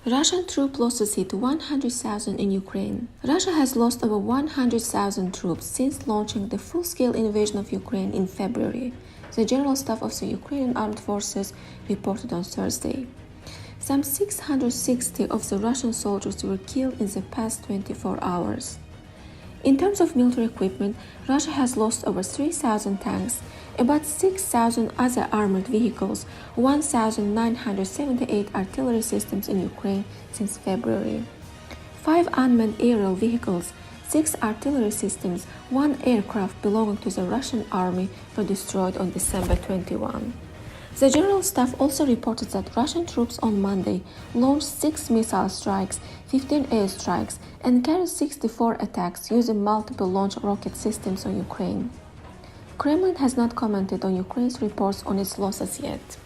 Russian troop losses hit 100,000 in Ukraine. Russia has lost over 100,000 troops since launching the full-scale invasion of Ukraine in February, the General Staff of the Ukrainian Armed Forces reported on Thursday. Some 660 of the Russian soldiers were killed in the past 24 hours. In terms of military equipment, Russia has lost over 3,000 tanks, about 6,000 other armored vehicles, 1,978 artillery systems in Ukraine since February, 5 unmanned aerial vehicles, 6 artillery systems, 1 aircraft belonging to the Russian army were destroyed on December 21. The General Staff also reported that Russian troops on Monday launched 6 missile strikes, 15 airstrikes, and carried 64 attacks using multiple launch rocket systems on Ukraine. Kremlin has not commented on Ukraine's reports on its losses yet.